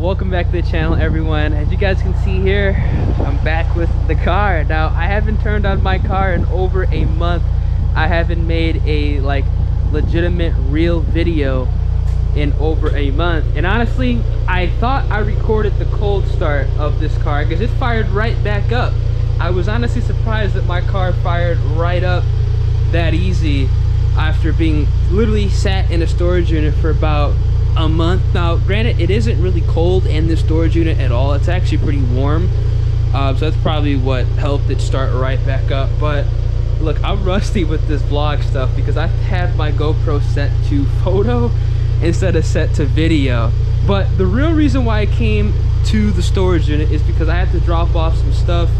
Welcome back to the channel, everyone. As you guys can see here, I'm back with the car. Now, I haven't turned on my car in over a month. I haven't made a legitimate real video in over a month, and honestly, I thought I recorded the cold start of this car because it fired right back up. I was honestly surprised that my car fired right up that easy after being literally sat in a storage unit for about a month. Now granted, it isn't really cold in the storage unit at all. It's actually pretty warm, so that's probably what helped it start right back up. But look, I'm rusty with this vlog stuff because I had my GoPro set to photo instead of set to video. But the real reason why I came to the storage unit is because I had to drop off some stuff.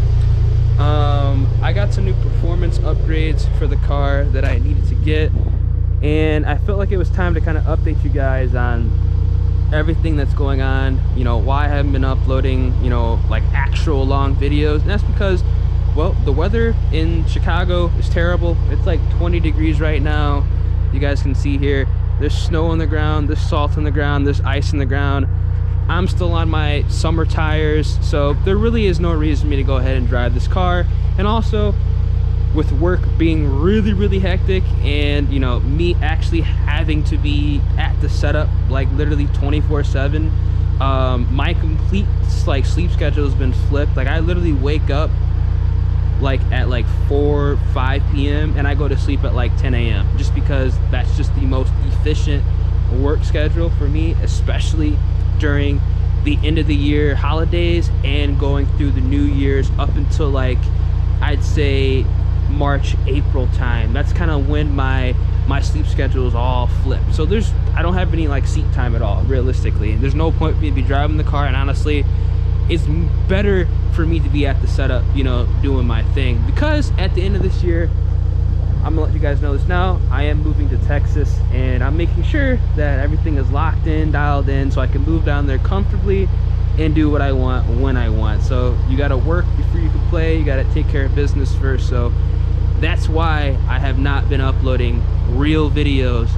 I got some new performance upgrades for the car that I needed to get, and I felt like it was time to kind of update you guys on everything that's going on, you know, why I haven't been uploading, you know, like actual long videos. And that's because, well, the weather in Chicago is terrible. It's like 20 degrees right now. You guys can see here, there's snow on the ground, there's salt on the ground, there's ice on the ground. I'm still on my summer tires, so there really is no reason for me to go ahead and drive this car. And also, with work being really hectic, and you know, me actually having to be at the setup like literally 24/7, my complete sleep schedule has been flipped. Like, I literally wake up like at 4 or 5 p.m. and I go to sleep at like 10 a.m. just because that's just the most efficient work schedule for me, especially during the end of the year holidays and going through the New Year's up until like, I'd say March, April time. That's kind of when my sleep schedule is all flipped. So I don't have any like seat time at all, realistically. There's no point for me to be driving the car, and honestly, it's better for me to be at the setup, you know, doing my thing. Because at the end of this year, I'm gonna let you guys know this now, I am moving to Texas, and I'm making sure that everything is locked in, dialed in, so I can move down there comfortably and do what I want when I want. So you gotta work before you can play. You gotta take care of business first. So that's why I have not been uploading real videos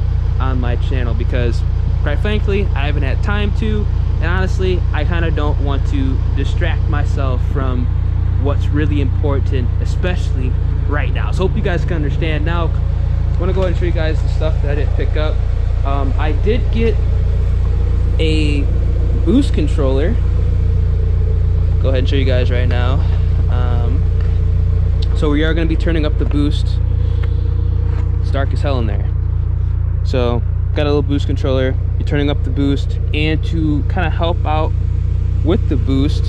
on my channel, because quite frankly, I haven't had time to, and honestly, I kind of don't want to distract myself from what's really important, especially right now. So hope you guys can understand. Now I want to go ahead and show you guys the stuff that I didn't pick up. I did get a boost controller. Go ahead and show you guys right now. So we are going to be turning up the boost. It's dark as hell in there. So got a little boost controller. You're turning up the boost, and to kind of help out with the boost,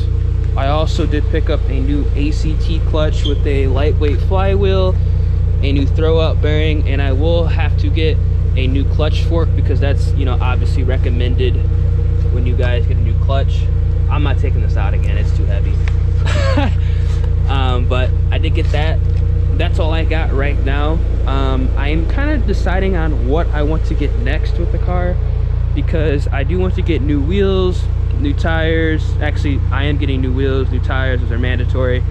I also did pick up a new ACT clutch with a lightweight flywheel, a new throw out bearing, and I will have to get a new clutch fork because that's, you know, obviously recommended when you guys get a new clutch. I'm not taking this out again, it's too heavy. But I did get that. That's all I got right now. I am kind of deciding on what I want to get next with the car, because I do want to get new wheels, new tires. Actually, I am getting new wheels, new tires, which are mandatory.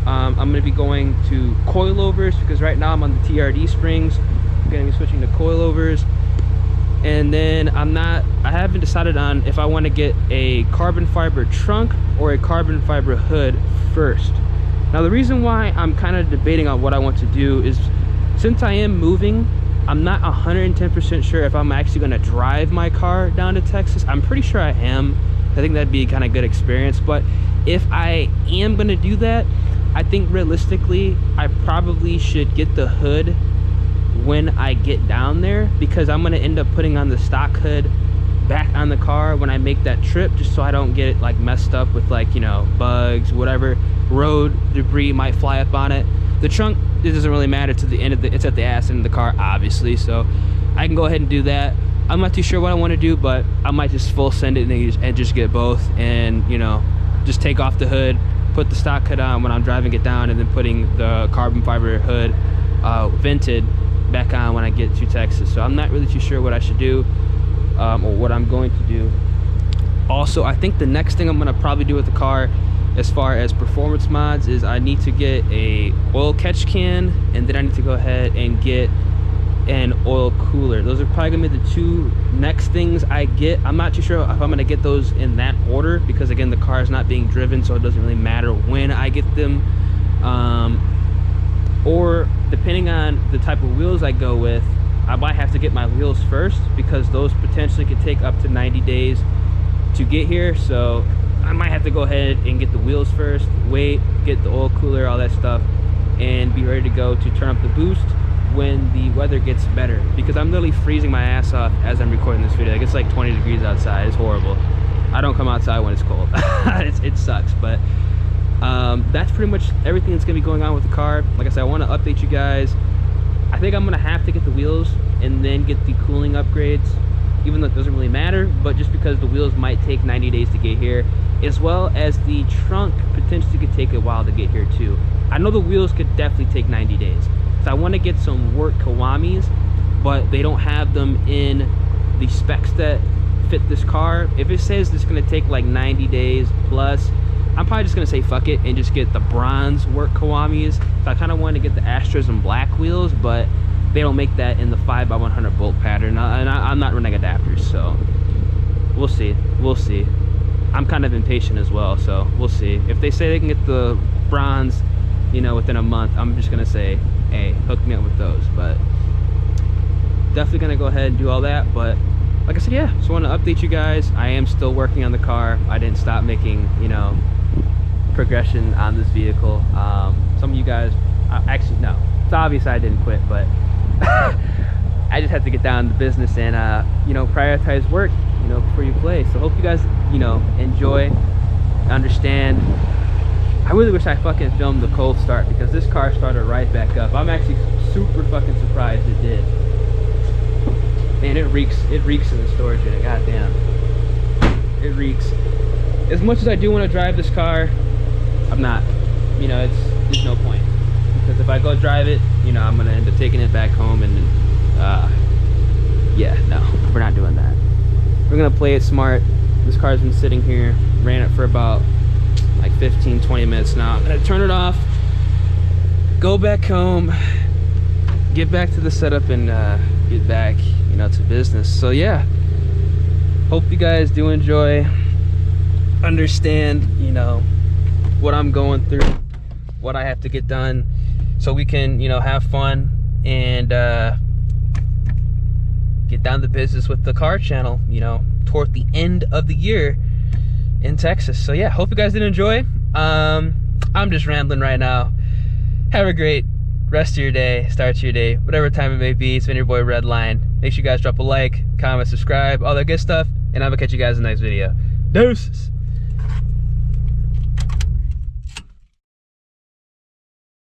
I'm going to be going to coilovers because right now I'm on the TRD Springs. I'm going to be switching to coilovers. And then I haven't decided on if I want to get a carbon fiber trunk or a carbon fiber hood first. Now, the reason why I'm kind of debating on what I want to do is, since I am moving, I'm not 110% sure if I'm actually going to drive my car down to Texas. I'm pretty sure I am. I think that'd be a kind of good experience. But if I am going to do that, I think realistically, I probably should get the hood when I get down there, because I'm going to end up putting on the stock hood back on the car when I make that trip, just so I don't get it like messed up with, like, you know, bugs, whatever road debris might fly up on it. The trunk, it doesn't really matter to the end of it's at the ass end of the car, obviously, so I can go ahead and do that. I'm not too sure what I want to do, but I might just full send it and just get both, and, you know, just take off the hood, put the stock hood on when I'm driving it down, and then putting the carbon fiber hood vented back on when I get to Texas. So I'm not really too sure what I should do, or what I'm going to do. Also, I think the next thing I'm going to probably do with the car, as far as performance mods, is I need to get a oil catch can, and then I need to go ahead and get and oil cooler. Those are probably gonna be the two next things I get. I'm not too sure if I'm gonna get those in that order, because again, the car is not being driven, so it doesn't really matter when I get them. Or depending on the type of wheels I go with, I might have to get my wheels first, because those potentially could take up to 90 days to get here. So I might have to go ahead and get the wheels first, wait, get the oil cooler, all that stuff, and be ready to go to turn up the boost when the weather gets better, because I'm literally freezing my ass off as I'm recording this video. Like, it's like 20 degrees outside. It's horrible. I don't come outside when it's cold. It sucks. But that's pretty much everything that's gonna be going on with the car. Like I said, I want to update you guys. I think I'm gonna have to get the wheels and then get the cooling upgrades, even though it doesn't really matter, but just because the wheels might take 90 days to get here, as well as the trunk potentially could take a while to get here too. I know the wheels could definitely take 90 days. So I want to get some work Kawamis, but they don't have them in the specs that fit this car. If it says it's going to take like 90 days plus, I'm probably just going to say fuck it and just get the bronze work Kawamis. So I kind of want to get the Astros and black wheels, but they don't make that in the 5x100 bolt pattern, and I'm not running adapters, so we'll see. We'll see. I'm kind of impatient as well, so we'll see. If they say they can get the bronze, you know, within a month, I'm just gonna say, hey, hook me up with those. But definitely gonna go ahead and do all that. But like I said, yeah, just want to update you guys. I am still working on the car. I didn't stop making, you know, progression on this vehicle. Some of you guys, actually no, it's obvious I didn't quit, but I just had to get down to business and you know, prioritize work, you know, before you play. So hope you guys, you know, enjoy, understand. I really wish I fucking filmed the cold start, because this car started right back up. I'm actually super fucking surprised it did. Man, it reeks in the storage unit. Goddamn, it reeks. As much as I do want to drive this car, I'm not. You know, there's no point, because if I go drive it, you know, I'm gonna end up taking it back home, and yeah, no, we're not doing that. We're gonna play it smart. This car's been sitting here, ran it for about like 15-20 minutes now. I'm gonna turn it off, go back home, get back to the setup, and get back, you know, to business. So yeah, hope you guys do enjoy, understand, you know, what I'm going through, what I have to get done, so we can, you know, have fun and get down to business with the car channel, you know, toward the end of the year in Texas. So yeah, hope you guys did enjoy. I'm just rambling right now. Have a great rest of your day, start to your day, whatever time it may be. It's been your boy Redline. Make sure you guys drop a like, comment, subscribe, all that good stuff, and I'm gonna catch you guys in the next video. Deuces.